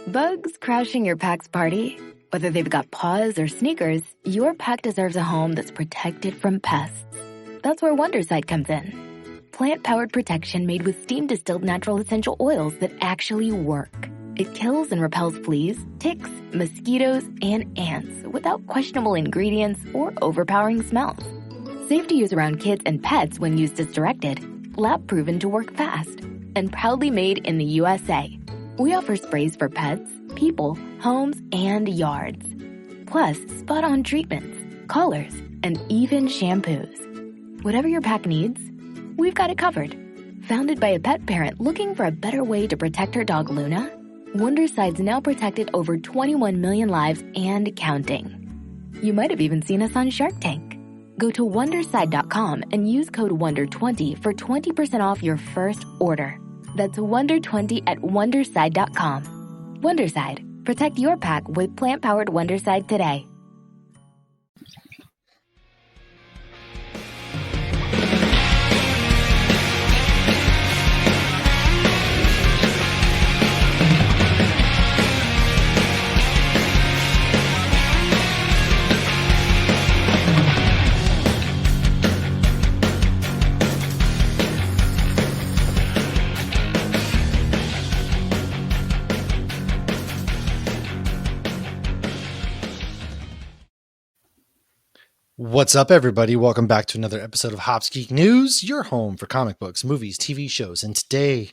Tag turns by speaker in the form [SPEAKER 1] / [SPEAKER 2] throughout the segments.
[SPEAKER 1] Bugs crashing your pack's party? Whether they've got paws or sneakers, your pack deserves a home that's protected from pests. That's where Wondercide comes in. Plant-powered protection made with steam-distilled natural essential oils that actually work. It kills and repels fleas, ticks, mosquitoes, and ants without questionable ingredients or overpowering smells. Safe to use around kids and pets when used as directed. Lab-proven to work fast. And proudly made in the USA. We offer sprays for pets, people, homes, and yards. Plus, spot-on treatments, collars, and even shampoos. Whatever your pack needs, we've got it covered. Founded by a pet parent looking for a better way to protect her dog Luna, Wondercide's now protected over 21 million lives and counting. You might have even seen us on Shark Tank. Go to Wondercide.com and use code WONDER20 for 20% off your first order. That's WONDER20 at Wondercide.com. Wondercide. Protect your pack with plant-powered Wondercide today.
[SPEAKER 2] What's up, everybody? Welcome back to another episode of Hops Geek News, your home for comic books, movies, TV shows. And today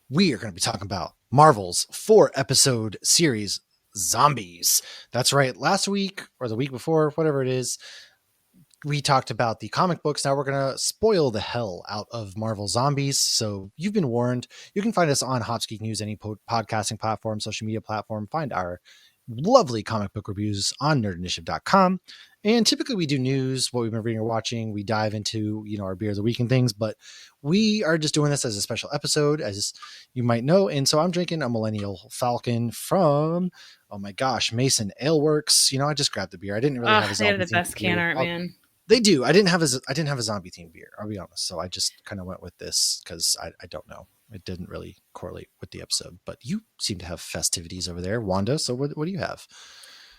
[SPEAKER 2] we are going to be talking about Marvel's 4-episode series, Zombies. That's right. Last week or the week before, whatever it is, we talked about the comic books. Now we're going to spoil the hell out of Marvel Zombies. So you've been warned. You can find us on Hops Geek News, any podcasting platform, social media platform. Find our lovely comic book reviews on nerdinitiative.com. And typically we do news, what we've been reading or watching. We dive into, our beer of the week and things, but we are just doing this as a special episode, as you might know. And so I'm drinking a Millennial Falcon from, oh my gosh, Mason Ale Works. I just grabbed the beer. I didn't really have a zombie.
[SPEAKER 3] They have the best can art, man.
[SPEAKER 2] They do. I didn't have a zombie themed beer, I'll be honest. So I just kind of went with this because I don't know. It didn't really correlate with the episode, but you seem to have festivities over there, Wanda. So what do you have?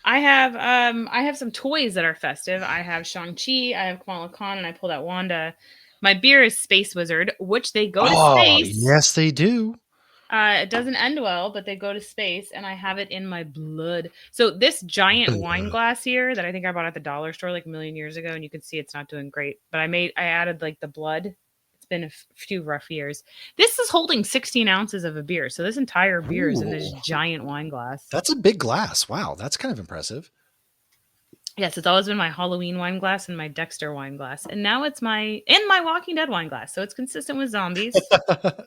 [SPEAKER 3] I have some toys that are festive. I have Shang-Chi, I have Kamala Khan, and I pulled out Wanda. My beer is Space Wizard, which they go to space.
[SPEAKER 2] Yes, they do.
[SPEAKER 3] It doesn't end well, but they go to space, and I have it in my blood. So this giant wine glass here that I think I bought at the dollar store like a million years ago, and you can see it's not doing great, but I added like the blood. Been a few rough years. This is holding 16 ounces of a beer, so this entire beer is in this giant wine glass.
[SPEAKER 2] That's a big glass. Wow, that's kind of impressive.
[SPEAKER 3] Yes, it's always been my Halloween wine glass and my Dexter wine glass, and now it's my Walking Dead wine glass, so it's consistent with Zombies.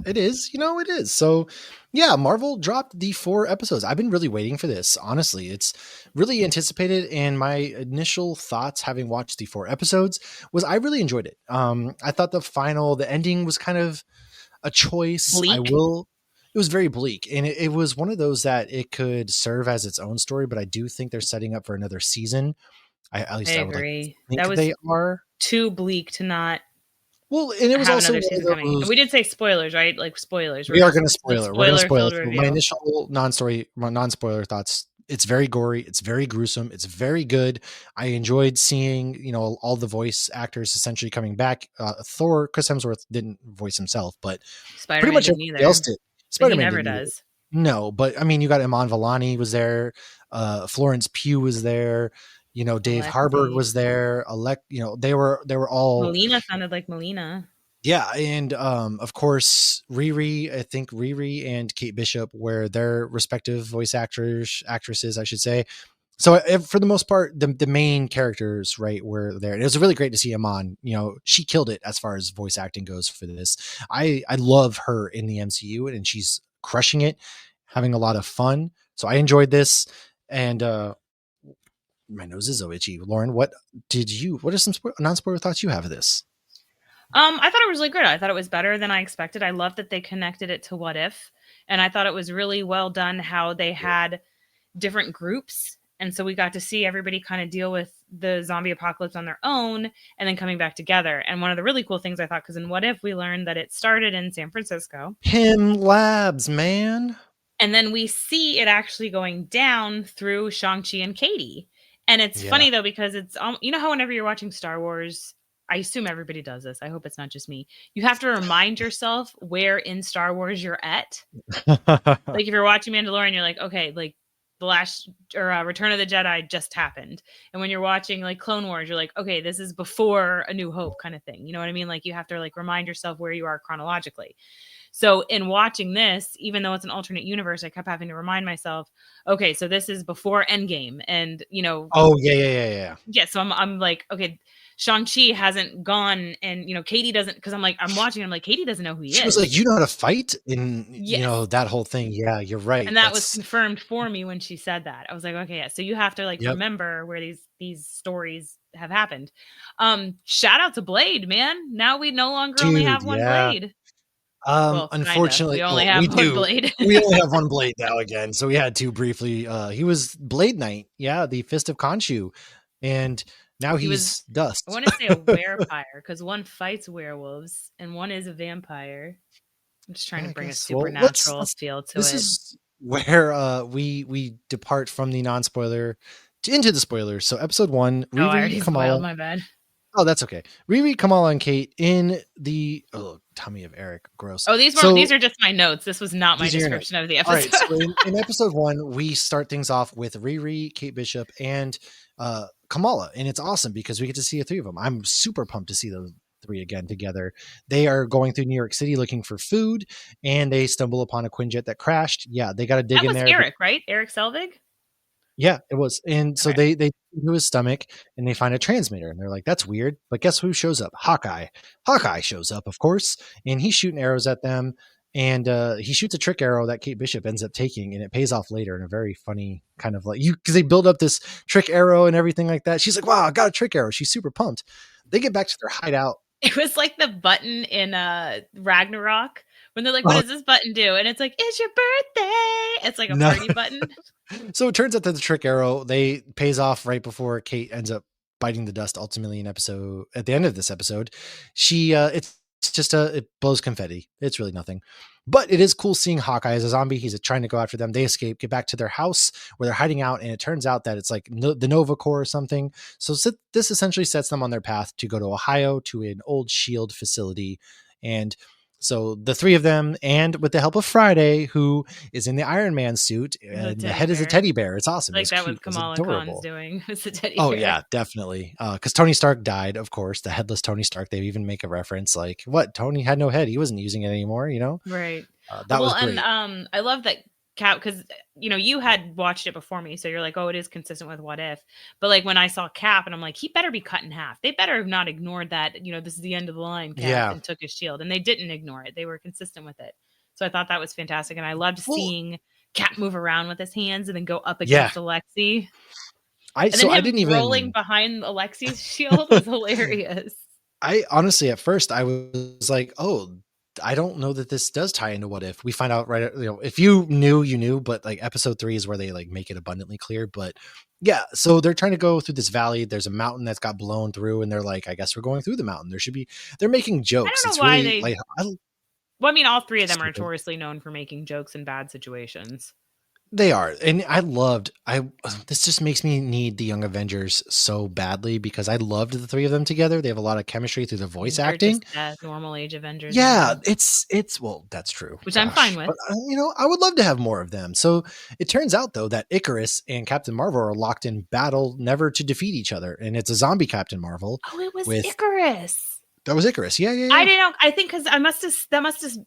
[SPEAKER 2] It is, it is. So yeah, Marvel dropped the 4 episodes. I've been really waiting for this. Honestly, it's really anticipated, and my initial thoughts having watched the 4 episodes was I really enjoyed it. I thought the ending was kind of a choice.
[SPEAKER 3] Bleak.
[SPEAKER 2] It was very bleak, and it was one of those that it could serve as its own story, but I do think they're setting up for another season. I
[SPEAKER 3] agree.
[SPEAKER 2] Like
[SPEAKER 3] that was
[SPEAKER 2] they are
[SPEAKER 3] too bleak to not.
[SPEAKER 2] Well, and it was
[SPEAKER 3] have
[SPEAKER 2] also
[SPEAKER 3] another season coming. And we did say spoilers, right? Like spoilers.
[SPEAKER 2] We are going to spoil it. We're going to spoil it.
[SPEAKER 3] Review.
[SPEAKER 2] My initial non-spoiler thoughts. It's very gory. It's very gruesome. It's very good. I enjoyed seeing, all the voice actors essentially coming back. Thor, Chris Hemsworth didn't voice himself, but
[SPEAKER 3] Spider-Man
[SPEAKER 2] pretty much everybody else did.
[SPEAKER 3] Spider-Man never does.
[SPEAKER 2] No, but I mean, you got Iman Vellani was there. Florence Pugh was there. Dave Harbour was there. They were all.
[SPEAKER 3] Melina sounded like Melina.
[SPEAKER 2] Yeah, and of course Riri. I think Riri and Kate Bishop were their respective voice actresses, I should say. So for the most part, the main characters, right, were there. And it was really great to see Iman. She killed it as far as voice acting goes for this. I love her in the MCU, and she's crushing it, having a lot of fun. So I enjoyed this, and my nose is so itchy. Lauren, what are some non-spoiler thoughts you have of this?
[SPEAKER 3] I thought it was really good. I thought it was better than I expected. I love that they connected it to What If, and I thought it was really well done how they had different groups. And so we got to see everybody kind of deal with the zombie apocalypse on their own and then coming back together. And one of the really cool things I thought, because in What If we learned that it started in San Francisco.
[SPEAKER 2] Pym Labs, man.
[SPEAKER 3] And then we see it actually going down through Shang-Chi and Katie. And it's
[SPEAKER 2] Yeah.
[SPEAKER 3] funny though, because it's, you know how whenever you're watching Star Wars, I assume everybody does this. I hope it's not just me. You have to remind yourself where in Star Wars you're at. Like if you're watching Mandalorian, you're like, okay, like the last or Return of the Jedi just happened. And when you're watching like Clone Wars, you're like, okay, this is before A New Hope kind of thing. You know what I mean? Like you have to like remind yourself where you are chronologically. So in watching this, even though it's an alternate universe, I kept having to remind myself, okay, so this is before Endgame. And, you know,
[SPEAKER 2] Oh, yeah.
[SPEAKER 3] yeah, so I'm like, okay, Shang-Chi hasn't gone, and you know, Katie doesn't, because I'm watching, I'm like, Katie doesn't know who he
[SPEAKER 2] She
[SPEAKER 3] is.
[SPEAKER 2] was like, "You know how to fight?" And,
[SPEAKER 3] Yes.
[SPEAKER 2] that whole thing. Yeah, you're right.
[SPEAKER 3] And that was
[SPEAKER 2] That's
[SPEAKER 3] confirmed for me when she said that. I was like, okay, yeah. So you have to like
[SPEAKER 2] Yep.
[SPEAKER 3] remember where these stories have happened. Shout out to Blade, man. Now we no longer only
[SPEAKER 2] Dude,
[SPEAKER 3] have one
[SPEAKER 2] yeah.
[SPEAKER 3] Blade. Well, kinda.
[SPEAKER 2] Unfortunately,
[SPEAKER 3] We only
[SPEAKER 2] well, we
[SPEAKER 3] have one
[SPEAKER 2] do.
[SPEAKER 3] Blade.
[SPEAKER 2] We only have one blade now again, so we had to briefly. He was Blade Knight, yeah, the Fist of Khonshu, and now
[SPEAKER 3] He was,
[SPEAKER 2] he's
[SPEAKER 3] I
[SPEAKER 2] dust.
[SPEAKER 3] want to say a werepire because one fights werewolves and one is a vampire. I'm just trying
[SPEAKER 2] Yeah,
[SPEAKER 3] to
[SPEAKER 2] I
[SPEAKER 3] bring a
[SPEAKER 2] guess. Well, let's
[SPEAKER 3] supernatural
[SPEAKER 2] let's.
[SPEAKER 3] feel to
[SPEAKER 2] This
[SPEAKER 3] it.
[SPEAKER 2] is where we depart from the non-spoiler into the spoilers. So, episode 1,
[SPEAKER 3] Oh, I
[SPEAKER 2] Riri,
[SPEAKER 3] already spoiled,
[SPEAKER 2] Kamala.
[SPEAKER 3] my bad.
[SPEAKER 2] Oh, that's okay. Riri, Kamala, and Kate in the tummy of Eric. Gross.
[SPEAKER 3] Oh, these
[SPEAKER 2] So
[SPEAKER 3] are just my notes. This was not my
[SPEAKER 2] these are your notes.
[SPEAKER 3] description of the
[SPEAKER 2] All right.
[SPEAKER 3] episode.
[SPEAKER 2] So in episode 1, we start things off with Riri, Kate Bishop, and Kamala, and it's awesome because we get to see the three of them. I'm super pumped to see those three again together. They are going through New York City looking for food, and they stumble upon a Quinjet that crashed. Yeah, they got to dig
[SPEAKER 3] That
[SPEAKER 2] in
[SPEAKER 3] was
[SPEAKER 2] there.
[SPEAKER 3] Eric, right? Eric Selvig?
[SPEAKER 2] Yeah, it was. And so
[SPEAKER 3] Okay.
[SPEAKER 2] they into his stomach and they find a transmitter and they're like, that's weird. But guess who shows up? Hawkeye. Hawkeye shows up, of course, and he's shooting arrows at them. And he shoots a trick arrow that Kate Bishop ends up taking, and it pays off later in a very funny kind of like because they build up this trick arrow and everything like that. She's like, wow, I got a trick arrow. She's super pumped. They get back to their hideout.
[SPEAKER 3] It was like the button in Ragnarok when they're like, what
[SPEAKER 2] Oh,
[SPEAKER 3] does this button do? And it's like, it's your birthday. It's like a
[SPEAKER 2] no.
[SPEAKER 3] party button.
[SPEAKER 2] So it turns out that the trick arrow they pays off right before Kate ends up biting the dust. Ultimately, at the end of this episode, she it's just it blows confetti. It's really nothing, but it is cool seeing Hawkeye as a zombie. He's trying to go after them. They escape, get back to their house where they're hiding out, and it turns out that it's like the Nova Corps or something. So this essentially sets them on their path to go to Ohio to an old Shield facility, and so the three of them, and with the help of Friday, who is in the Iron Man suit, and the head is a teddy bear. It's awesome.
[SPEAKER 3] Like
[SPEAKER 2] It's
[SPEAKER 3] that
[SPEAKER 2] cute.
[SPEAKER 3] with
[SPEAKER 2] It's
[SPEAKER 3] Kamala Khan's
[SPEAKER 2] adorable.
[SPEAKER 3] doing. It's a teddy
[SPEAKER 2] Oh
[SPEAKER 3] bear.
[SPEAKER 2] yeah, definitely. Because Tony Stark died, of course. The headless Tony Stark. They even make a reference like, "What? Tony had no head. He wasn't using it anymore." You know,
[SPEAKER 3] Right.
[SPEAKER 2] that was
[SPEAKER 3] And
[SPEAKER 2] great.
[SPEAKER 3] I love that Cap, because you know you had watched it before me, so you're like, oh, it is consistent with What If. But like when I saw Cap, and I'm like, he better be cut in half. They better have not ignored that. You know, this is the end of the line, Cap,
[SPEAKER 2] Yeah.
[SPEAKER 3] and took his shield, and they didn't ignore it. They were consistent with it. So I thought that was fantastic, and I loved
[SPEAKER 2] Well,
[SPEAKER 3] seeing Cap move around with his hands and then go up
[SPEAKER 2] yeah.
[SPEAKER 3] against Alexi,
[SPEAKER 2] I
[SPEAKER 3] and then him
[SPEAKER 2] didn't
[SPEAKER 3] rolling
[SPEAKER 2] even.
[SPEAKER 3] behind Alexi's shield was hilarious.
[SPEAKER 2] I honestly, at first, I was like, oh. I don't know that this does tie into What If. We find out right, if you knew, you knew, but like episode 3 is where they like make it abundantly clear. But yeah, so they're trying to go through this valley. There's a mountain that's got blown through, and they're like, I guess we're going through the mountain. They're making
[SPEAKER 3] I
[SPEAKER 2] jokes.
[SPEAKER 3] don't
[SPEAKER 2] It's
[SPEAKER 3] know why
[SPEAKER 2] really
[SPEAKER 3] they.
[SPEAKER 2] like,
[SPEAKER 3] Well, I mean, all three of them are
[SPEAKER 2] stupid.
[SPEAKER 3] notoriously known for making jokes in bad situations.
[SPEAKER 2] They are. And this just makes me need the Young Avengers so badly because I loved the three of them together. They have a lot of chemistry through the voice
[SPEAKER 3] They're
[SPEAKER 2] acting.
[SPEAKER 3] just normal age Avengers.
[SPEAKER 2] Yeah,
[SPEAKER 3] now.
[SPEAKER 2] it's well, that's true.
[SPEAKER 3] Which I'm fine with.
[SPEAKER 2] But I would love to have more of them. So it turns out though that Icarus and Captain Marvel are locked in battle, never to defeat each other, and it's a zombie Captain Marvel.
[SPEAKER 3] Oh, it was
[SPEAKER 2] with
[SPEAKER 3] Icarus.
[SPEAKER 2] That was Icarus. Yeah.
[SPEAKER 3] I didn't know. I think because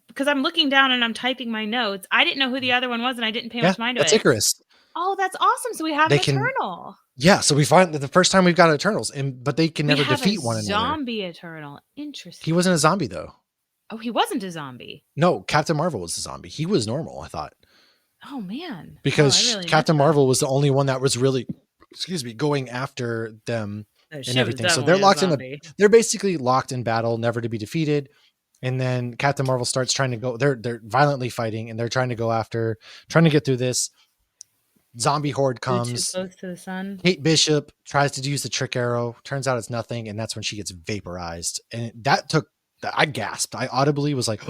[SPEAKER 3] because I'm looking down and I'm typing my notes. I didn't know who the other one was, and I didn't pay much mind to
[SPEAKER 2] that's
[SPEAKER 3] it.
[SPEAKER 2] Icarus.
[SPEAKER 3] Oh, that's awesome! So we have an Eternal.
[SPEAKER 2] Yeah, so we find that the first time we've got Eternals, but they can never defeat one another.
[SPEAKER 3] Zombie Eternal. Interesting.
[SPEAKER 2] He wasn't a zombie though.
[SPEAKER 3] Oh, he wasn't a zombie.
[SPEAKER 2] No, Captain Marvel was a zombie. He was normal, I thought.
[SPEAKER 3] Oh man,
[SPEAKER 2] because
[SPEAKER 3] really
[SPEAKER 2] Captain Marvel was the only one that was really, going after them and everything. So they're locked they're basically locked in battle, never to be defeated. And then Captain Marvel starts trying to go. They're violently fighting, and they're trying to get through this. Zombie horde comes.
[SPEAKER 3] Too close to the sun.
[SPEAKER 2] Kate Bishop tries to use the trick arrow. Turns out it's nothing, and that's when she gets vaporized. And I gasped. I audibly was like,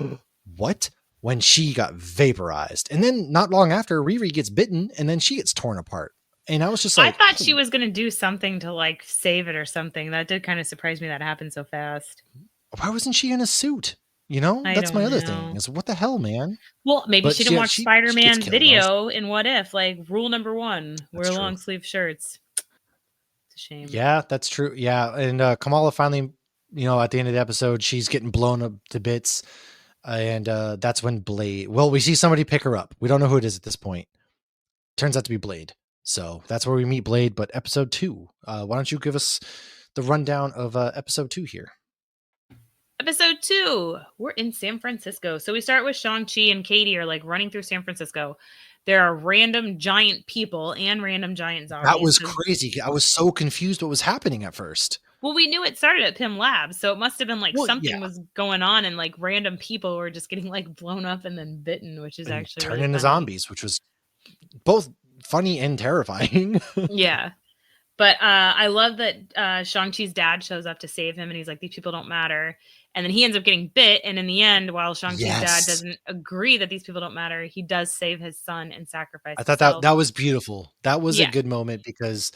[SPEAKER 2] "What?" when she got vaporized. And then not long after, Riri gets bitten and then she gets torn apart. And I was just like,
[SPEAKER 3] I thought she was going to do something to like save it or something. That did kind of surprise me that happened so fast.
[SPEAKER 2] why wasn't she in a suit? You know, that's my other thing is what the hell, man?
[SPEAKER 3] Well, maybe she didn't watch Spider-Man's video in What If, like rule number 1, wear long sleeve shirts. It's a shame.
[SPEAKER 2] Yeah, that's true. Yeah. And Kamala finally, at the end of the episode, she's getting blown up to bits. And that's when Blade, we see somebody pick her up. We don't know who it is at this point. Turns out to be Blade. So that's where we meet Blade. But episode 2, why don't you give us the rundown of episode 2 here?
[SPEAKER 3] Episode 2, we're in San Francisco. So we start with Shang-Chi and Katie are like running through San Francisco. There are random giant people and random giant zombies.
[SPEAKER 2] That was crazy. I was so confused what was happening at first.
[SPEAKER 3] Well, we knew it started at Pym Labs, so it must have been like something was going on, and like random people were just getting like blown up and then bitten, which is actually
[SPEAKER 2] turned into zombies, which was both funny and terrifying.
[SPEAKER 3] Yeah. But I love that Shang-Chi's dad shows up to save him, and he's like, these people don't matter. And then he ends up getting bit, and in the end, while Shang-Chi's dad doesn't agree that these people don't matter, he does save his son and sacrifice himself.
[SPEAKER 2] I thought that was beautiful. That was a good moment because,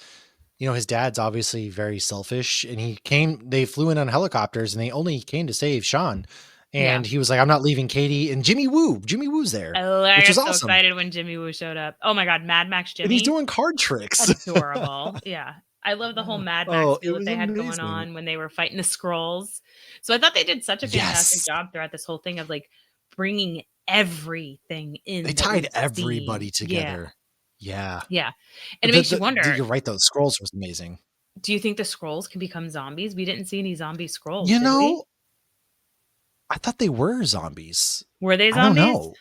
[SPEAKER 2] his dad's obviously very selfish, and they flew in on helicopters, and they only came to save Sean. And he was like, I'm not leaving Katie. And Jimmy Woo's there.
[SPEAKER 3] I was so excited when Jimmy Woo showed up. Oh my God, Mad Max Jimmy.
[SPEAKER 2] And he's doing card tricks.
[SPEAKER 3] Adorable. Yeah. I love the whole Mad Max feel that they had going on when they were fighting the Skrulls. So I thought they did such a fantastic job throughout this whole thing of like bringing everything in.
[SPEAKER 2] They tied everybody together. Yeah.
[SPEAKER 3] Yeah. And it makes you wonder.
[SPEAKER 2] You're right, though. The Skrulls was amazing.
[SPEAKER 3] Do you think the Skrulls can become zombies? We didn't see any zombie Skrulls.
[SPEAKER 2] I thought they were zombies.
[SPEAKER 3] Were they zombies?
[SPEAKER 2] I don't know.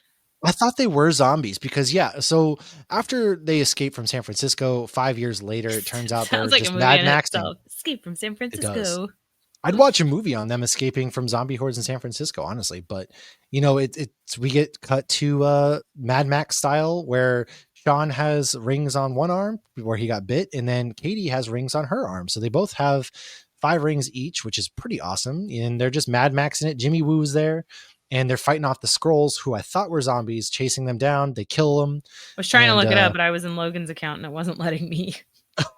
[SPEAKER 2] I thought they were zombies because, so after they escape from San Francisco 5 years later, it turns out they're just Mad Max.
[SPEAKER 3] Escape from San Francisco.
[SPEAKER 2] I'd watch a movie on them escaping from zombie hordes in San Francisco, honestly. But, we get cut to Mad Max style where Sean has rings on one arm where he got bit, and then Katie has rings on her arm. So they both have 5 rings each, which is pretty awesome. And they're just Mad Maxing it. Jimmy Woo's there. And they're fighting off the Skrulls, who I thought were zombies, chasing them down. They kill them.
[SPEAKER 3] I was trying to look it up, but I was in Logan's account and it wasn't letting me.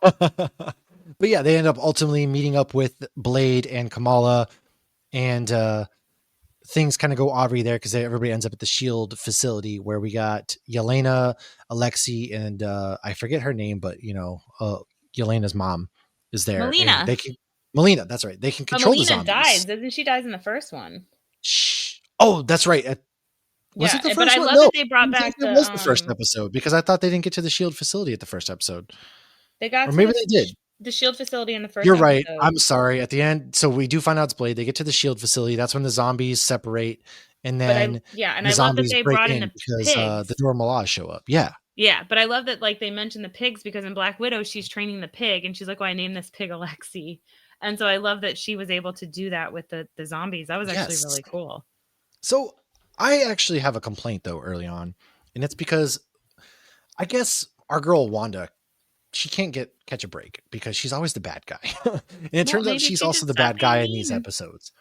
[SPEAKER 2] But yeah, they end up ultimately meeting up with Blade and Kamala. And things kind of go awry there because everybody ends up at the SHIELD facility where we got Yelena, Alexei, and I forget her name, but, Yelena's mom is there.
[SPEAKER 3] Melina.
[SPEAKER 2] Melina, that's right. They can control the zombies.
[SPEAKER 3] Melina dies. Doesn't she dies in the first one?
[SPEAKER 2] Shh. Oh, that's right. Was it the first one?
[SPEAKER 3] But I love that they brought back
[SPEAKER 2] it was the first episode because I thought they didn't get to the SHIELD facility at the first episode.
[SPEAKER 3] They got
[SPEAKER 2] or maybe they did.
[SPEAKER 3] The SHIELD facility in the first
[SPEAKER 2] You're
[SPEAKER 3] episode.
[SPEAKER 2] right. I'm sorry. At the end, so we do find out it's Blade. They get to the SHIELD facility. That's when the zombies separate. And then
[SPEAKER 3] I love that they brought in the
[SPEAKER 2] because the Dora Milaje show up. Yeah.
[SPEAKER 3] Yeah, but I love that like they mentioned the pigs because in Black Widow, she's training the pig and she's like, I named this pig Alexei. And so I love that she was able to do that with the zombies. That was actually really cool.
[SPEAKER 2] So I actually have a complaint, though, early on. And it's because I guess our girl Wanda, she can't catch a break because she's always the bad guy. And it turns out she's also the bad guy in these episodes.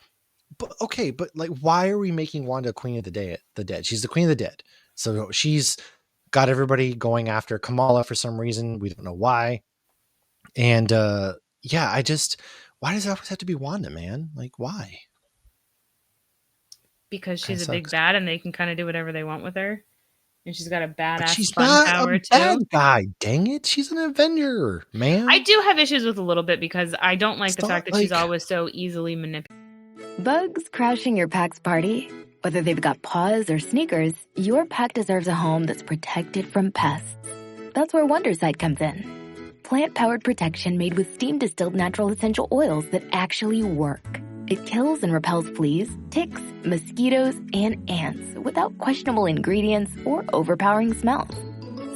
[SPEAKER 2] But okay, but like, why are we making Wanda Queen of the Dead? She's the Queen of the Dead. So she's got everybody going after Kamala for some reason. We don't know why. And why does it always have to be Wanda, man? Like, why? Because she's a big bad and they can kind of do whatever they want with her. And she's got a badass fun power too. Bad guy, dang it. She's an Avenger, man.
[SPEAKER 3] I do have issues with a little bit because I don't like the fact that she's always so easily manipulated.
[SPEAKER 1] Bugs crashing your pack's party? Whether they've got paws or sneakers, your pack deserves a home that's protected from pests. That's where Wondersight comes in. Plant-powered protection made with steam-distilled natural essential oils that actually work. It kills and repels fleas, ticks, mosquitoes, and ants without questionable ingredients or overpowering smells.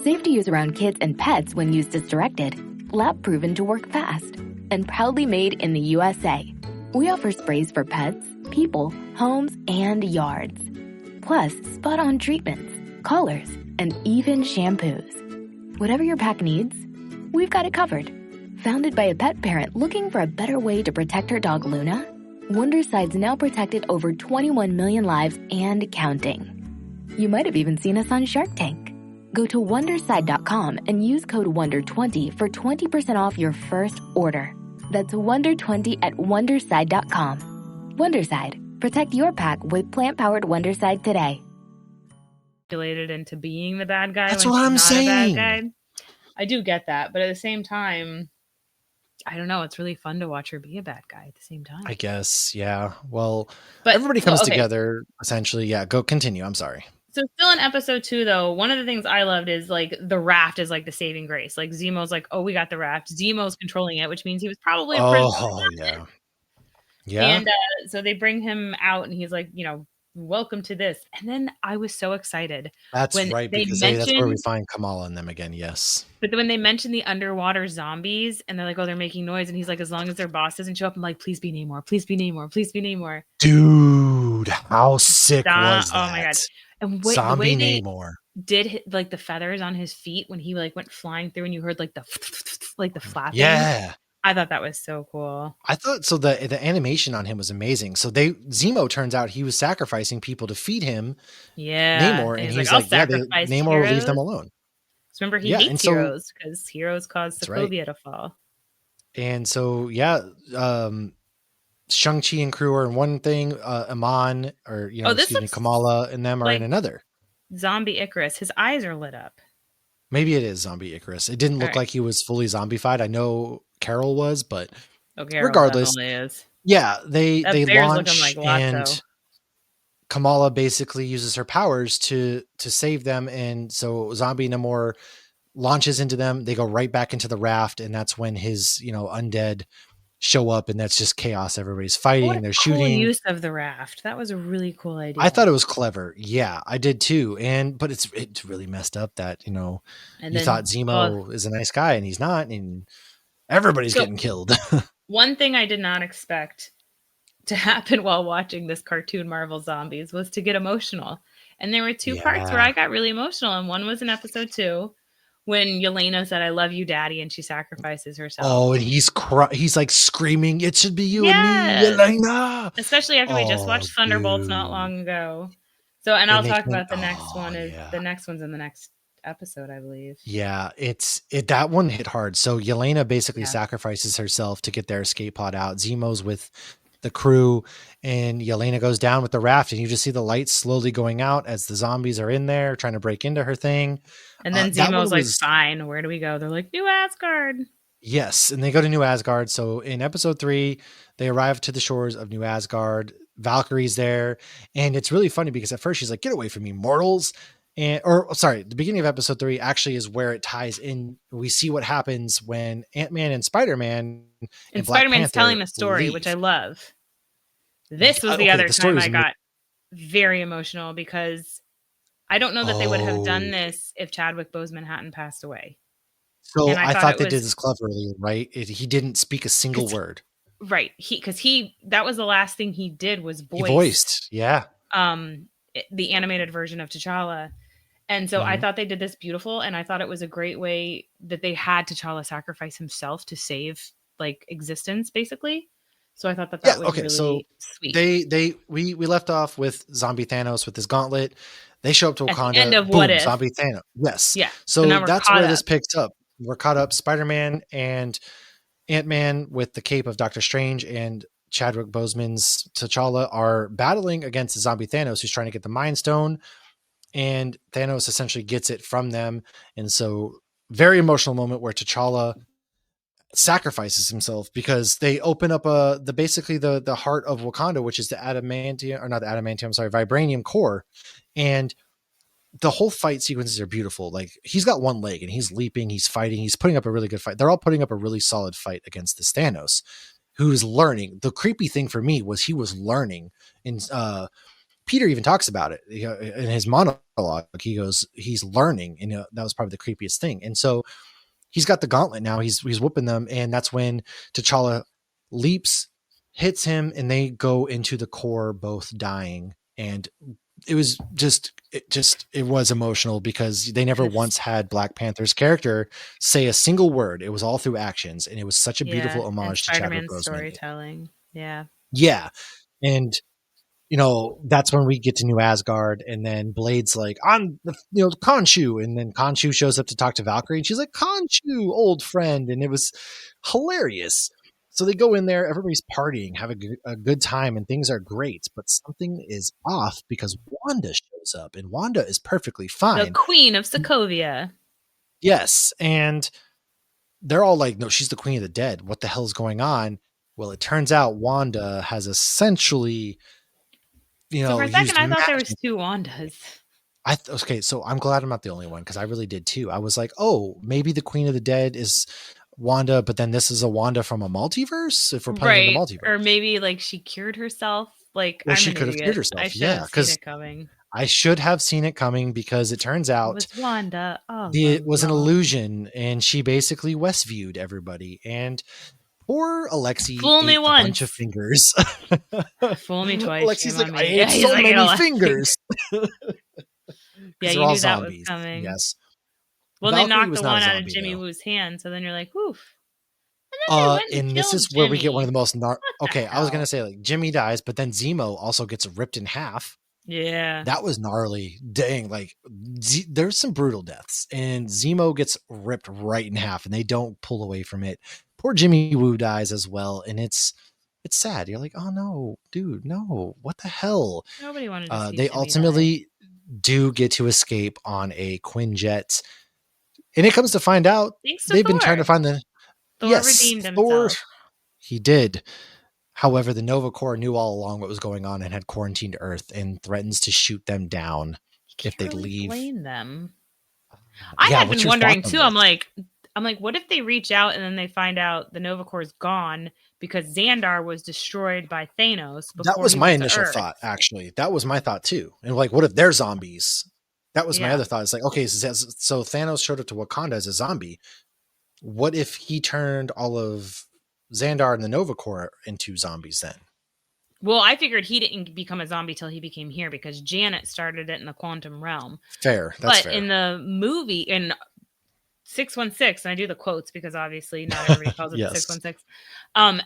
[SPEAKER 1] Safe to use around kids and pets when used as directed. Lab-proven to work fast. And proudly made in the USA. We offer sprays for pets, people, homes, and yards. Plus, spot-on treatments, collars, and even shampoos. Whatever your pack needs, we've got it covered. Founded by a pet parent looking for a better way to protect her dog Luna, Wondersight's now protected over 21 million lives and counting. You might have even seen us on Shark Tank. Go to Wonderside.com and use code WONDER20 for 20% off your first order. That's WONDER20 at Wonderside.com. Wonderside. Protect your pack with plant-powered Wonderside today.
[SPEAKER 3] Related into being the bad guy.
[SPEAKER 2] That's
[SPEAKER 3] when
[SPEAKER 2] what
[SPEAKER 3] she's
[SPEAKER 2] I'm
[SPEAKER 3] not
[SPEAKER 2] saying.
[SPEAKER 3] A bad guy. I do get that, but at the same time, I don't know. It's really fun to watch her be a bad guy at the same time.
[SPEAKER 2] I guess, yeah. Well,
[SPEAKER 3] but
[SPEAKER 2] everybody comes together, essentially. Yeah, go continue. I'm sorry.
[SPEAKER 3] So still in episode 2, though, one of the things I loved is like the raft is like the saving grace. Like Zemo's like, oh, we got the raft. Zemo's controlling it, which means he was probably a prisoner.
[SPEAKER 2] Oh, yeah. Yeah.
[SPEAKER 3] And so they bring him out and he's like, you know, welcome to this. And then I was so excited.
[SPEAKER 2] That's right, because that's where we find Kamala and them again. Yes.
[SPEAKER 3] But when they mention the underwater zombies and they're like, oh, they're making noise. And he's like, as long as their boss doesn't show up, I'm like, please be Namor. Please be Namor. Please be Namor.
[SPEAKER 2] Dude, how sick was that?
[SPEAKER 3] Oh my God. And
[SPEAKER 2] Zombie
[SPEAKER 3] the way
[SPEAKER 2] Namor
[SPEAKER 3] did hit, like the feathers on his feet when he like went flying through and you heard like the flapping.
[SPEAKER 2] Yeah.
[SPEAKER 3] I thought that was so cool.
[SPEAKER 2] I thought so. The animation on him was amazing. So Zemo turns out he was sacrificing people to feed him.
[SPEAKER 3] Yeah,
[SPEAKER 2] Namor, and he's like, Namor will leave them alone.
[SPEAKER 3] Remember, he hates heroes because heroes cause Sokovia to fall.
[SPEAKER 2] And so, Shang-Chi and crew are in one thing. Amon, or Kamala and them are in another.
[SPEAKER 3] Zombie Icarus. His eyes are lit up.
[SPEAKER 2] Maybe it is Zombie Icarus. It didn't look like he was fully zombified. I know Carol was, but regardless, they launch and Kamala basically uses her powers to save them, and so Zombie Namor launches into them. They go right back into the raft, and that's when his undead show up, and that's just chaos. Everybody's fighting, they're shooting.
[SPEAKER 3] Use of the raft. That was a really cool idea.
[SPEAKER 2] I thought it was clever. Yeah, I did too. But it's really messed up that you thought Zemo is a nice guy and he's not, and everybody's getting killed.
[SPEAKER 3] One thing I did not expect to happen while watching this cartoon Marvel Zombies was to get emotional. And there were 2 parts where I got really emotional, and one was in episode 2 when Yelena said, I love you, Daddy, and she sacrifices herself.
[SPEAKER 2] Oh, and he's like screaming, it should be you and me, Yelena.
[SPEAKER 3] Especially after we just watched Thunderbolts not long ago. So, and I'll talk about the next one. The next one's in the next episode, I believe.
[SPEAKER 2] Yeah, that one hit hard. So Yelena basically sacrifices herself to get their escape pod out. Zemo's with the crew, and Yelena goes down with the raft, and you just see the lights slowly going out as the zombies are in there trying to break into her thing.
[SPEAKER 3] And then Zemo's like, fine, where do we go? They're like, New Asgard.
[SPEAKER 2] Yes, and they go to New Asgard. So in episode 3, they arrive to the shores of New Asgard. Valkyrie's there, and it's really funny because at first she's like, get away from me, mortals. The beginning of episode 3 actually is where it ties in. We see what happens when Ant-Man and Spider-Man and
[SPEAKER 3] Spider-Man's telling the story, which I love. This was the other time I got very emotional because I don't know that they would have done this if Chadwick Boseman hadn't passed away.
[SPEAKER 2] So I thought they did this cleverly, right? He didn't speak a single word.
[SPEAKER 3] Right. That was the last thing he did was voice.
[SPEAKER 2] He voiced, yeah.
[SPEAKER 3] The animated version of T'Challa. And so I thought they did this beautiful, and I thought it was a great way that they had T'Challa sacrifice himself to save like existence, basically. So I thought that was really sweet.
[SPEAKER 2] We left off with Zombie Thanos with his gauntlet. They show up to Wakanda. At the end of
[SPEAKER 3] What If.
[SPEAKER 2] Zombie Thanos. Yes.
[SPEAKER 3] Yeah.
[SPEAKER 2] So that's where this picks up. We're caught up. Spider-Man and Ant-Man with the cape of Doctor Strange and Chadwick Boseman's T'Challa are battling against the zombie Thanos, who's trying to get the Mind Stone, and Thanos essentially gets it from them. And so very emotional moment where T'Challa sacrifices himself because they open up the heart of Wakanda, which is the vibranium core. And the whole fight sequences are beautiful. Like, he's got one leg and he's leaping, he's fighting, he's putting up a really good fight. They're all putting up a really solid fight against this Thanos, who's learning. The creepy thing for me was he was learning. And Peter even talks about it in his monologue. He goes, he's learning. And that was probably the creepiest thing. And so he's got the gauntlet now. He's whooping them. And that's when T'Challa leaps, hits him, and they go into the core, both dying. And it was it was emotional because they never once had Black Panther's character say a single word. It was all through actions, and it was such a beautiful homage to Chadwick Boseman.
[SPEAKER 3] Storytelling. Yeah.
[SPEAKER 2] Yeah. And that's when we get to New Asgard, and then Blade's like, I'm the, Khonshu, and then Khonshu shows up to talk to Valkyrie, and she's like, Khonshu, old friend, and it was hilarious. So they go in there, everybody's partying, have a good time, and things are great, but something is off because Wanda shows up, and Wanda is perfectly fine.
[SPEAKER 3] The Queen of Sokovia.
[SPEAKER 2] Yes, and they're all like, no, she's the Queen of the Dead. What the hell is going on? Well, it turns out Wanda has essentially...
[SPEAKER 3] So for a second, I thought there was two Wandas.
[SPEAKER 2] Okay, so I'm glad I'm not the only one, because I really did too. I was like, oh, maybe the Queen of the Dead is Wanda, but then this is a Wanda from a multiverse, if we're playing in the multiverse.
[SPEAKER 3] Or maybe like she cured herself. Like,
[SPEAKER 2] well, she could have cured herself.
[SPEAKER 3] I should have seen it coming.
[SPEAKER 2] I should have seen it coming, because it turns out
[SPEAKER 3] it was Wanda.
[SPEAKER 2] It was an illusion, and she basically Westviewed everybody. And poor Alexi ate a bunch of fingers.
[SPEAKER 3] Fool me twice.
[SPEAKER 2] Alexi's like, I ate so many fingers.
[SPEAKER 3] Yeah, you knew that was coming.
[SPEAKER 2] Yes.
[SPEAKER 3] Well, Valkyrie they knocked the one out of Jimmy Woo's hand, so then you're like, oof.
[SPEAKER 2] And this is Jimmy. Where we get one of the most... okay, I was going to say, like, Jimmy dies, but then Zemo also gets ripped in half.
[SPEAKER 3] Yeah.
[SPEAKER 2] That was gnarly. Dang, like, there's some brutal deaths, and Zemo gets ripped right in half, and they don't pull away from it. Poor Jimmy Woo dies as well, and it's sad. You're like, oh no, dude, no, what the hell?
[SPEAKER 3] Nobody wanted to see
[SPEAKER 2] They
[SPEAKER 3] Jimmy
[SPEAKER 2] ultimately do get to escape on a Quinjet, and it comes to find out they've been trying to find the...
[SPEAKER 3] Thor redeemed himself.
[SPEAKER 2] He did. However, the Nova Corps knew all along what was going on and had quarantined Earth, and threatens to shoot them down if they leave.
[SPEAKER 3] Blame them. I had been wondering too. I'm like, what if they reach out and then they find out the Nova Corps is gone because Xandar was destroyed by Thanos?
[SPEAKER 2] That was my initial thought, actually. That was my thought too. And like, what if they're zombies? That was my other thought. It's like, okay, so Thanos showed up to Wakanda as a zombie. What if he turned all of Xandar and the Nova Corps into zombies then?
[SPEAKER 3] Well, I figured he didn't become a zombie till he became here, because Janet started it in the quantum realm.
[SPEAKER 2] Fair.
[SPEAKER 3] That's fair. In the movie, in 616, and I do the quotes because obviously not everybody calls it yes. 616.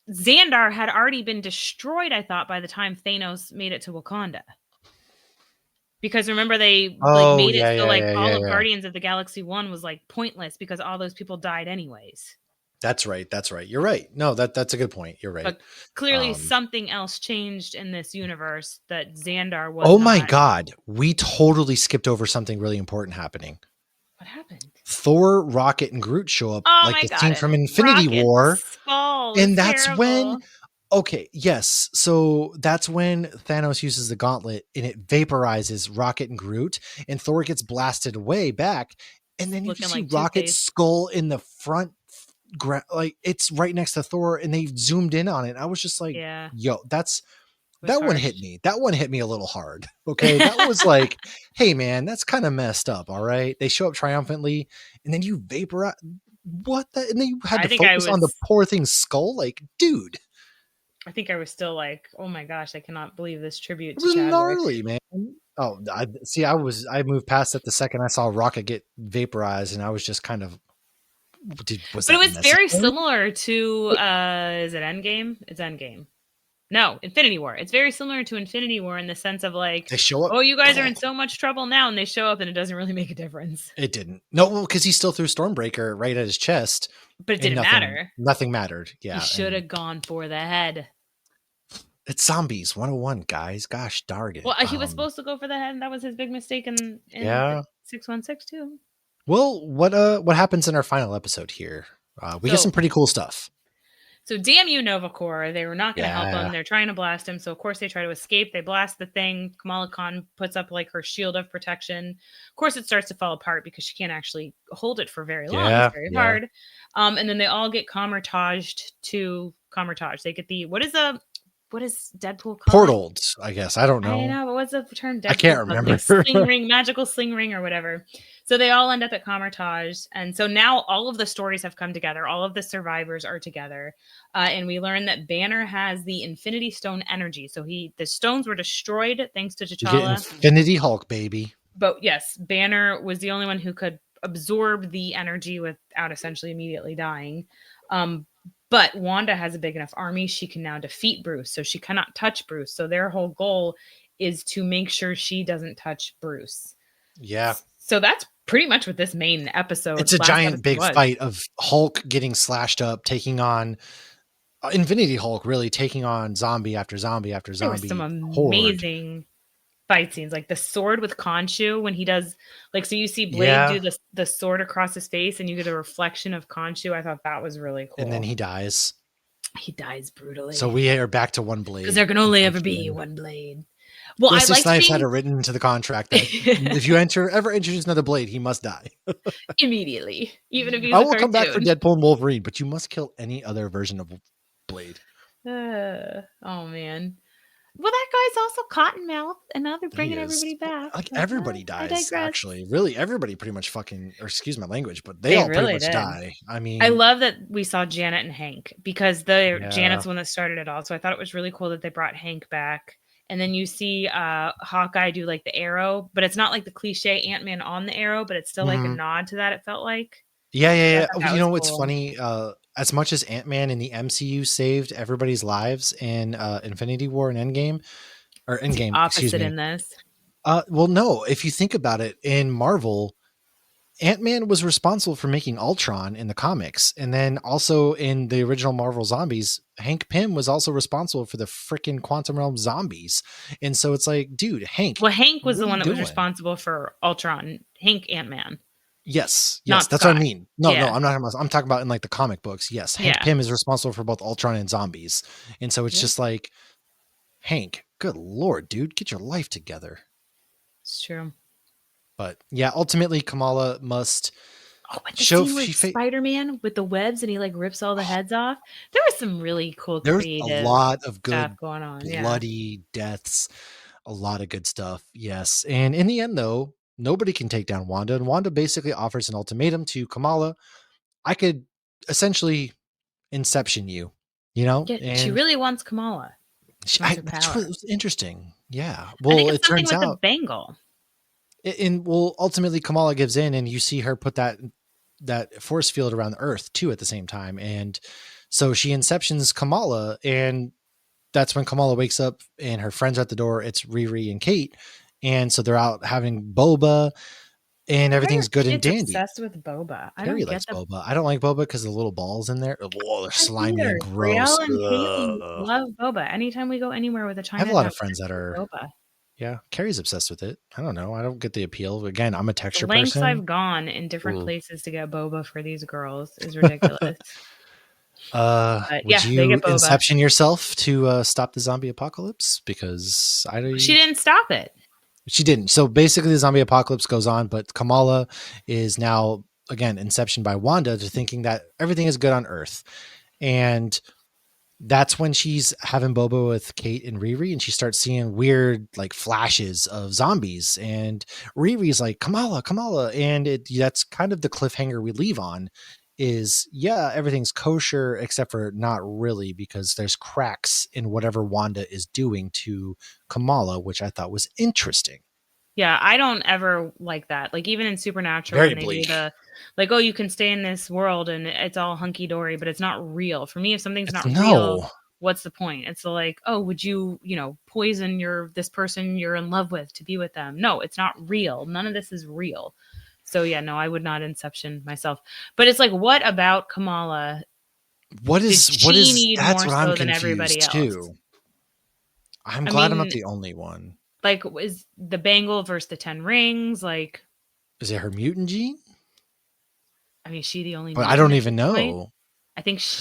[SPEAKER 3] Xandar had already been destroyed, I thought, by the time Thanos made it to Wakanda. Because remember, they made it so all of Guardians of the Galaxy 1 was like pointless because all those people died anyways.
[SPEAKER 2] That's right. You're right. No, that's a good point. You're right.
[SPEAKER 3] But clearly something else changed in this universe that Xandar was.
[SPEAKER 2] Oh my God. We totally skipped over something really important happening.
[SPEAKER 3] What happened?
[SPEAKER 2] Thor, Rocket, and Groot show up scene from Infinity War. And that's when... Okay, yes. So that's when Thanos uses the gauntlet and it vaporizes Rocket and Groot, and Thor gets blasted way back. And then you can see Rocket's skull in the front, like it's right next to Thor, and they zoomed in on it. I was just like, yo, that one hit me. That one hit me a little hard. Okay. That was like, hey man, that's kind of messed up. All right. They show up triumphantly, and then you vaporize. What the? And then you had to focus on the poor thing's skull. Like, dude.
[SPEAKER 3] I think I was still like, oh my gosh, I cannot believe this tribute
[SPEAKER 2] to Chadwick. It was gnarly, man. Oh, I moved past it the second I saw Rocket get vaporized, and I was just kind of,
[SPEAKER 3] but it was very similar to, is it Endgame? It's Endgame. No, Infinity War. It's very similar to Infinity War in the sense of like,
[SPEAKER 2] they show up.
[SPEAKER 3] Oh, you guys are in so much trouble now, and they show up, and it doesn't really make a difference.
[SPEAKER 2] It didn't. No, because he still threw Stormbreaker right at his chest.
[SPEAKER 3] But it didn't matter.
[SPEAKER 2] Nothing mattered. Yeah.
[SPEAKER 3] He should have gone for the head.
[SPEAKER 2] It's zombies 101, guys. Gosh darn it.
[SPEAKER 3] Well, he was supposed to go for the head, and that was his big mistake in 616 too.
[SPEAKER 2] Well, what happens in our final episode here? We get some pretty cool stuff.
[SPEAKER 3] So damn you, Nova Corps. They were not going to help him. They're trying to blast him. So of course they try to escape. They blast the thing. Kamala Khan puts up like her shield of protection. Of course it starts to fall apart because she can't actually hold it for very long. It's very hard. And then they all get commertaged to commertage. They get what is Deadpool called?
[SPEAKER 2] Portaled, I guess. I don't know.
[SPEAKER 3] I know, but what's the term? Deadpool
[SPEAKER 2] I can't remember.
[SPEAKER 3] Like sling ring, magical sling ring or whatever. So they all end up at Commertage. And so now all of the stories have come together. All of the survivors are together. And we learn that Banner has the Infinity Stone energy. So the stones were destroyed thanks to T'Challa.
[SPEAKER 2] Infinity Hulk, baby.
[SPEAKER 3] But yes, Banner was the only one who could absorb the energy without essentially immediately dying. But Wanda has a big enough army, she can now defeat Bruce. So she cannot touch Bruce. So their whole goal is to make sure she doesn't touch Bruce.
[SPEAKER 2] Yeah.
[SPEAKER 3] So that's pretty much what this main episode.
[SPEAKER 2] It's a giant big fight of Hulk getting slashed up, taking on Infinity Hulk, really taking on zombie after zombie after zombie.
[SPEAKER 3] There were some amazing fight scenes, like the sword with Khonshu when he does, like, so you see Blade do the sword across his face and you get a reflection of Khonshu. I thought that was really cool.
[SPEAKER 2] And then he dies.
[SPEAKER 3] He dies brutally.
[SPEAKER 2] So we are back to one Blade.
[SPEAKER 3] Because there can only ever be one Blade. Well,
[SPEAKER 2] Wesley Snipes had it written into the contract that if you ever introduce another Blade, he must die
[SPEAKER 3] immediately. Even if he's
[SPEAKER 2] I will come back for Deadpool and Wolverine, but you must kill any other version of Blade.
[SPEAKER 3] Oh man. Well, that guy's also Cottonmouth, and now they're bringing everybody back.
[SPEAKER 2] Like everybody dies, actually. Really, everybody pretty much or excuse my language, but they all really pretty much die. I mean,
[SPEAKER 3] I love that we saw Janet and Hank because Janet's the one that started it all. So I thought it was really cool that they brought Hank back. And then you see Hawkeye do like the arrow, but it's not like the cliche Ant-Man on the arrow, but it's still like a nod to that, it felt like.
[SPEAKER 2] Yeah. You know what's funny? As much as Ant-Man in the MCU saved everybody's lives in Infinity War and Endgame, or Endgame,
[SPEAKER 3] opposite in this.
[SPEAKER 2] Well, no, if you think about it, in Marvel, Ant-Man was responsible for making Ultron in the comics. And then also in the original Marvel Zombies, Hank Pym was also responsible for the freaking Quantum Realm zombies. And so it's like, dude, Hank.
[SPEAKER 3] Well, Hank was the one that was responsible for Ultron. Hank Ant-Man.
[SPEAKER 2] Yes, that's what I mean. No, I'm talking about in like the comic books. Yes, Hank Pym is responsible for both Ultron and zombies. And so it's just like, Hank, good Lord, dude, get your life together.
[SPEAKER 3] It's true.
[SPEAKER 2] But yeah, ultimately Kamala must
[SPEAKER 3] show Spider-Man with the webs and he like rips all the heads off. There was some really cool creative
[SPEAKER 2] a lot of good
[SPEAKER 3] stuff going on.
[SPEAKER 2] Bloody deaths, a lot of good stuff. Yes. And in the end though, nobody can take down Wanda, and Wanda basically offers an ultimatum to Kamala. I could essentially Inception you, you know?
[SPEAKER 3] Yeah, and she really wants Kamala.
[SPEAKER 2] That's what was interesting. Yeah. Well, it turns out
[SPEAKER 3] the bangle.
[SPEAKER 2] Ultimately Kamala gives in, and you see her put that force field around the Earth too at the same time. And so she inceptions Kamala, and that's when Kamala wakes up and her friends are at the door. It's Riri and Kate. And so they're out having boba and everything's good and dandy.
[SPEAKER 3] Obsessed with boba.
[SPEAKER 2] Carrie likes boba. I don't like boba because the little balls in there. Oh, they're slimy and gross.
[SPEAKER 3] And Caitlin love boba. Anytime we go anywhere with a China,
[SPEAKER 2] I have a lot of friends that are
[SPEAKER 3] boba.
[SPEAKER 2] Yeah, Carrie's obsessed with it. I don't know. I don't get the appeal. Again, I'm a texture person.
[SPEAKER 3] The lengths I've gone in different places to get boba for these girls is ridiculous.
[SPEAKER 2] Would you inception yourself to stop the zombie apocalypse? Because
[SPEAKER 3] she didn't stop it.
[SPEAKER 2] She didn't. So basically the zombie apocalypse goes on, but Kamala is now, again, inception by Wanda to thinking that everything is good on Earth. And that's when she's having boba with Kate and Riri, and she starts seeing weird like flashes of zombies. And Riri's like, Kamala. And that's kind of the cliffhanger we leave on is, everything's kosher, except for not really, because there's cracks in whatever Wanda is doing to Kamala, which I thought was interesting.
[SPEAKER 3] Yeah, I don't ever like that. Like even in Supernatural,
[SPEAKER 2] very
[SPEAKER 3] when
[SPEAKER 2] bleak.
[SPEAKER 3] They do like, oh, you can stay in this world and it's all hunky dory, but it's not real. For me, if something's not real, what's the point? It's like, oh, would you, poison this person you're in love with to be with them? No, it's not real. None of this is real. So yeah, no, I would not inception myself. But it's like, what about Kamala?
[SPEAKER 2] That's what I'm confused too. I'm glad I'm not the only one.
[SPEAKER 3] Like, is the bangle versus the 10 rings? Like,
[SPEAKER 2] is it her mutant gene?
[SPEAKER 3] I mean, is she the only?
[SPEAKER 2] I don't even know.
[SPEAKER 3] Point? I think. She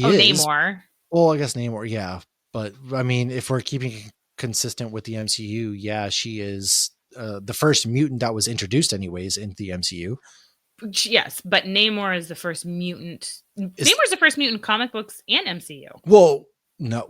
[SPEAKER 2] is.
[SPEAKER 3] Namor.
[SPEAKER 2] Well, I guess Namor. Yeah, but I mean, if we're keeping consistent with the MCU, yeah, she is the first mutant that was introduced, anyways, into the MCU.
[SPEAKER 3] Yes, but Namor is the first mutant. Namor's the first mutant in comic books and MCU.
[SPEAKER 2] Well, no.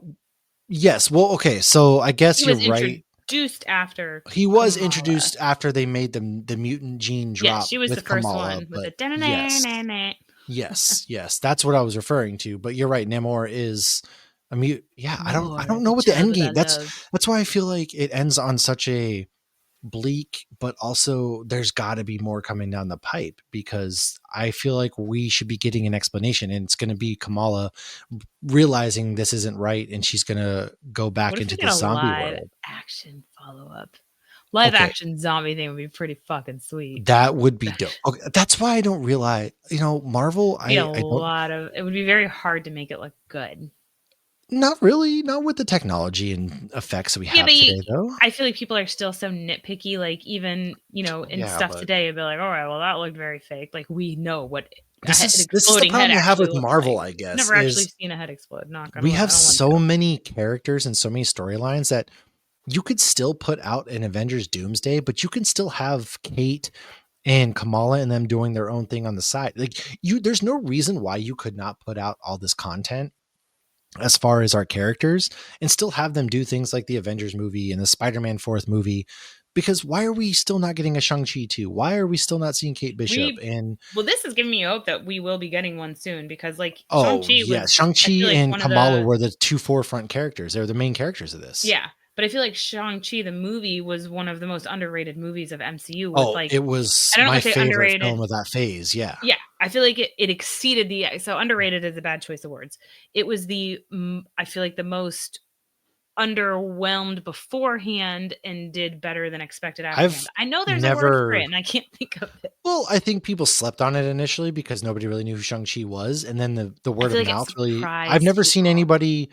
[SPEAKER 2] Yes. Well, okay. So I guess you're right.
[SPEAKER 3] Introduced after
[SPEAKER 2] he was Kamala. Introduced after they made the mutant gene drop.
[SPEAKER 3] Yes, she was the first one with the
[SPEAKER 2] yes. That's what I was referring to. But you're right. Namor is a mutant. Yeah, I don't know what the end game. That's why I feel like it ends on such a bleak, but also there's got to be more coming down the pipe, because I feel like we should be getting an explanation, and it's going to be Kamala realizing this isn't right, and she's going to go back
[SPEAKER 3] What if
[SPEAKER 2] into
[SPEAKER 3] we
[SPEAKER 2] the
[SPEAKER 3] get a
[SPEAKER 2] zombie
[SPEAKER 3] live
[SPEAKER 2] world.
[SPEAKER 3] action follow up? Live
[SPEAKER 2] Okay.
[SPEAKER 3] action zombie thing would be pretty fucking sweet.
[SPEAKER 2] That would be dope. Okay, that's why I don't realize, Marvel,
[SPEAKER 3] Be a
[SPEAKER 2] I don't,
[SPEAKER 3] lot of. It would be very hard to make it look good.
[SPEAKER 2] not really, not with the technology and effects that we have today, though.
[SPEAKER 3] I feel like people are still so nitpicky. Like even in stuff
[SPEAKER 2] but
[SPEAKER 3] today, it'd be like, all right, well that looked very fake. Like we know what
[SPEAKER 2] this
[SPEAKER 3] an
[SPEAKER 2] is the
[SPEAKER 3] exploding head
[SPEAKER 2] problem I have
[SPEAKER 3] actually
[SPEAKER 2] with
[SPEAKER 3] looks
[SPEAKER 2] Marvel,
[SPEAKER 3] like.
[SPEAKER 2] I guess,
[SPEAKER 3] Never actually
[SPEAKER 2] is
[SPEAKER 3] seen a head explode. Not gonna
[SPEAKER 2] we
[SPEAKER 3] lie,
[SPEAKER 2] have
[SPEAKER 3] I don't want
[SPEAKER 2] so
[SPEAKER 3] to.
[SPEAKER 2] many characters and so many storylines that you could still put out an Avengers Doomsday, but you can still have Kate and Kamala and them doing their own thing on the side. Like there's no reason why you could not put out all this content as far as our characters and still have them do things like the Avengers movie and the Spider-Man 4th movie. Because why are we still not getting a Shang-Chi 2? Why are we still not seeing Kate Bishop?
[SPEAKER 3] Well, this is giving me hope that we will be getting one soon, because like
[SPEAKER 2] Oh,
[SPEAKER 3] Shang-Chi
[SPEAKER 2] yeah.
[SPEAKER 3] was, I
[SPEAKER 2] Shang-Chi
[SPEAKER 3] feel like,
[SPEAKER 2] and
[SPEAKER 3] one of
[SPEAKER 2] Kamala
[SPEAKER 3] the
[SPEAKER 2] were the two forefront characters. They're the main characters of this.
[SPEAKER 3] yeah. But I feel like Shang-Chi the movie was one of the most underrated movies of MCU. With
[SPEAKER 2] Oh,
[SPEAKER 3] like,
[SPEAKER 2] it was
[SPEAKER 3] I don't know
[SPEAKER 2] my
[SPEAKER 3] if they
[SPEAKER 2] favorite
[SPEAKER 3] underrated.
[SPEAKER 2] film of that phase. Yeah.
[SPEAKER 3] Yeah, I feel like it exceeded the. So underrated is a bad choice of words. It was I feel like the most underwhelmed beforehand and did better than expected afterhand. I know there's a word for it and I can't think of it.
[SPEAKER 2] Well, I think people slept on it initially because nobody really knew who Shang-Chi was. And then the word of
[SPEAKER 3] like
[SPEAKER 2] mouth really,
[SPEAKER 3] surprised
[SPEAKER 2] I've never seen
[SPEAKER 3] people.
[SPEAKER 2] anybody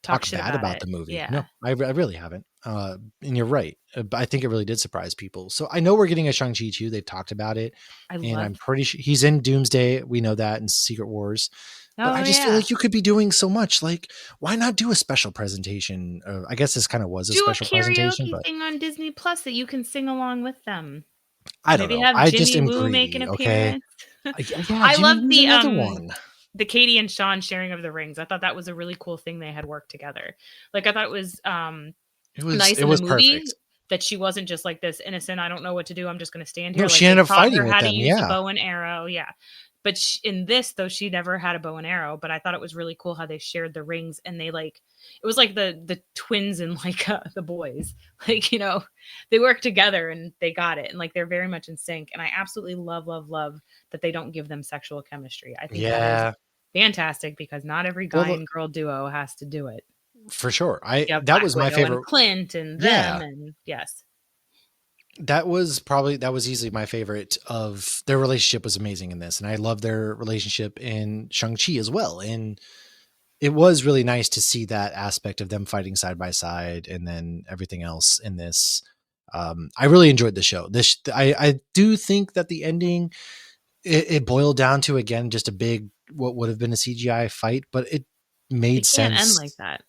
[SPEAKER 3] Talk
[SPEAKER 2] talk
[SPEAKER 3] shit
[SPEAKER 2] bad about
[SPEAKER 3] it.
[SPEAKER 2] the movie.
[SPEAKER 3] Yeah.
[SPEAKER 2] No, I really haven't. And you're right. I think it really did surprise people. So I know we're getting a Shang-Chi 2. They've talked about it. I'm pretty sure he's in Doomsday. We know that, in Secret Wars. But I just feel like you could be doing so much. Like, why not do a special presentation? I guess this kind of was a special presentation.
[SPEAKER 3] Do a karaoke thing on Disney Plus that you can sing along with them.
[SPEAKER 2] I don't know.
[SPEAKER 3] Have
[SPEAKER 2] I
[SPEAKER 3] Jimmy
[SPEAKER 2] just am
[SPEAKER 3] Woo
[SPEAKER 2] greedy,
[SPEAKER 3] make an
[SPEAKER 2] okay?
[SPEAKER 3] appearance.
[SPEAKER 2] Yeah,
[SPEAKER 3] I
[SPEAKER 2] Jimmy
[SPEAKER 3] love
[SPEAKER 2] Woo's another one.
[SPEAKER 3] The Katie and Sean sharing of the rings. I thought that was a really cool thing they had worked together. Like I thought it was nice in the movie
[SPEAKER 2] perfect.
[SPEAKER 3] that she wasn't just like this innocent, I don't know what to do, I'm just going to stand here.
[SPEAKER 2] No,
[SPEAKER 3] like
[SPEAKER 2] she ended up fighting with
[SPEAKER 3] how
[SPEAKER 2] them.
[SPEAKER 3] to use a bow and arrow. Yeah. But in this, though, she never had a bow and arrow. But I thought it was really cool how they shared the rings, and they it was like the twins and like the boys, like, they work together and they got it. And like, they're very much in sync. And I absolutely love that they don't give them sexual chemistry. I think that is fantastic, because not every guy and girl duo has to do it.
[SPEAKER 2] For sure. That was my favorite.
[SPEAKER 3] And Clint and them. And yes.
[SPEAKER 2] That was easily my favorite of their relationship. Was amazing in this. And I love their relationship in Shang-Chi as well. And it was really nice to see that aspect of them fighting side by side, and then everything else in this. I really enjoyed the show. I do think that the ending, it boiled down to, again, just a big, what would have been a CGI fight, but it made sense.
[SPEAKER 3] Can't end like that.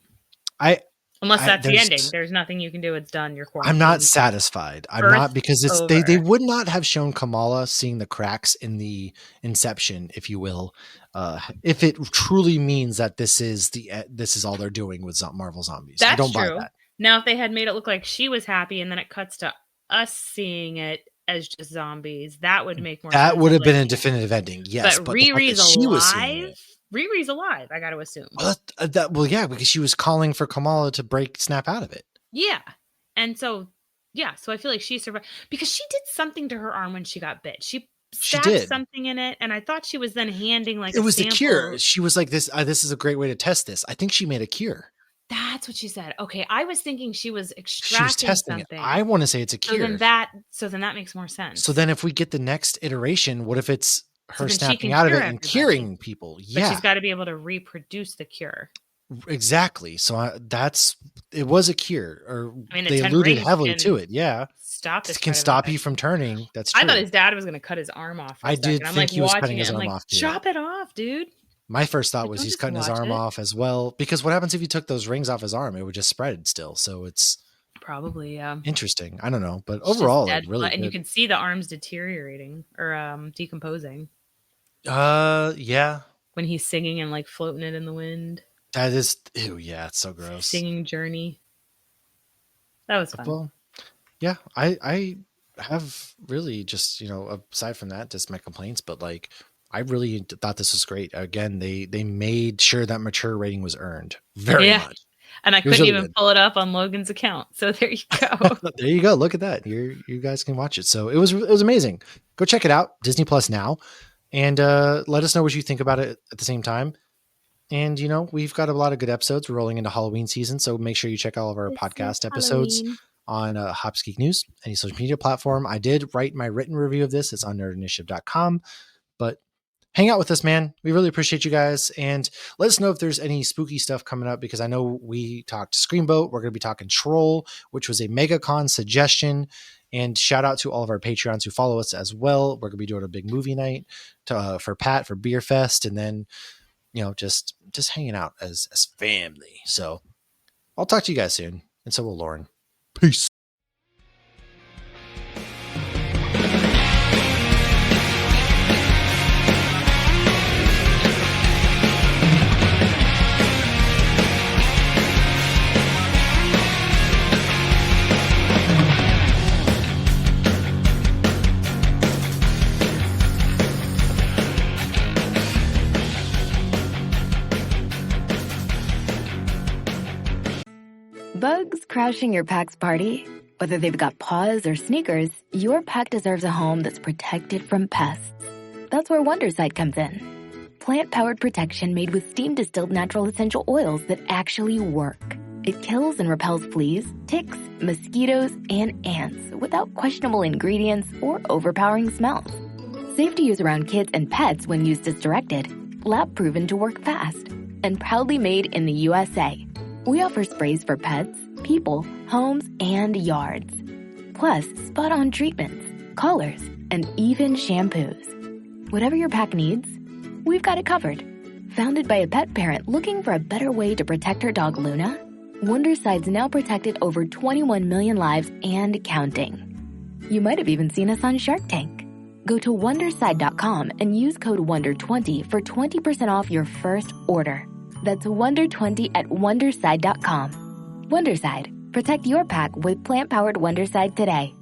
[SPEAKER 3] Unless that's the ending. There's nothing you can do. It's done. You're quarantined.
[SPEAKER 2] I'm not satisfied. I'm not, because they would not have shown Kamala seeing the cracks in the inception, if you will, if it truly means that this is all they're doing with Marvel Zombies. I don't buy that.
[SPEAKER 3] Now, if they had made it look like she was happy and then it cuts to us seeing it as just zombies, that would make more sense. That
[SPEAKER 2] would have been a definitive ending. Yes,
[SPEAKER 3] but Riri's alive. Riri's alive, I got to assume.
[SPEAKER 2] Well, yeah, because she was calling for Kamala to snap out of it.
[SPEAKER 3] Yeah. And so I feel like she survived, because she did something to her arm when she got bit. She stabbed something in it, and I thought she was then handing it
[SPEAKER 2] was the cure. She was like, this is a great way to test this. I think she made a cure.
[SPEAKER 3] That's what she said. Okay, I was thinking she was extracting something.
[SPEAKER 2] It. I want to say it's a cure.
[SPEAKER 3] So then that makes more sense.
[SPEAKER 2] So then if we get the next iteration, what if it's her snapping out of it and curing people? Yeah.
[SPEAKER 3] But she's got to be able to reproduce the cure.
[SPEAKER 2] Exactly. So it was a cure, or they alluded heavily to it. Yeah. Can stop you from turning. That's true.
[SPEAKER 3] I thought his dad was going to cut his arm off.
[SPEAKER 2] I did think he was cutting his arm off too.
[SPEAKER 3] Chop it off, dude.
[SPEAKER 2] My first thought was he's cutting his arm off as well, because what happens if he took those rings off his arm? It would just spread still. So it's
[SPEAKER 3] probably
[SPEAKER 2] interesting. I don't know, but overall, really,
[SPEAKER 3] and you can see the arms deteriorating or decomposing.
[SPEAKER 2] Yeah.
[SPEAKER 3] When he's singing and floating it in the wind.
[SPEAKER 2] That is, ew, yeah, it's so gross.
[SPEAKER 3] Singing Journey. That was fun.
[SPEAKER 2] Well, yeah, I have really just, aside from that, just my complaints, but I really thought this was great. Again, they made sure that mature rating was earned very much.
[SPEAKER 3] And I
[SPEAKER 2] It was
[SPEAKER 3] couldn't
[SPEAKER 2] really
[SPEAKER 3] even pull it up on Logan's account. So there you go.
[SPEAKER 2] There you go. Look at that. You guys can watch it. So it was amazing. Go check it out. Disney Plus now. And let us know what you think about it at the same time. And, we've got a lot of good episodes. We're rolling into Halloween season. So make sure you check all of our podcast episodes on Hops Geek News, any social media platform. I did write my written review of this. It's on nerdinitiative.com. But hang out with us, man. We really appreciate you guys. And let us know if there's any spooky stuff coming up, because I know we talked Screamboat. We're going to be talking Troll, which was a MegaCon suggestion. And shout out to all of our Patreons who follow us as well. We're going to be doing a big movie night for Pat for Beer Fest. And then, just hanging out as family. So I'll talk to you guys soon. And so will Lauren. Peace.
[SPEAKER 1] Bugs crashing your pack's party? Whether they've got paws or sneakers, your pack deserves a home that's protected from pests. That's where Wondersight comes in. Plant-powered protection made with steam-distilled natural essential oils that actually work. It kills and repels fleas, ticks, mosquitoes, and ants without questionable ingredients or overpowering smells. Safe to use around kids and pets when used as directed. Lab-proven to work fast. And proudly made in the USA. We offer sprays for pets, people, homes, and yards. Plus, spot-on treatments, collars, and even shampoos. Whatever your pack needs, we've got it covered. Founded by a pet parent looking for a better way to protect her dog Luna, Wonderside's now protected over 21 million lives and counting. You might have even seen us on Shark Tank. Go to Wonderside.com and use code WONDER20 for 20% off your first order. That's WONDER20 at Wonderside.com. Wonderside. Protect your pack with plant-powered Wonderside today.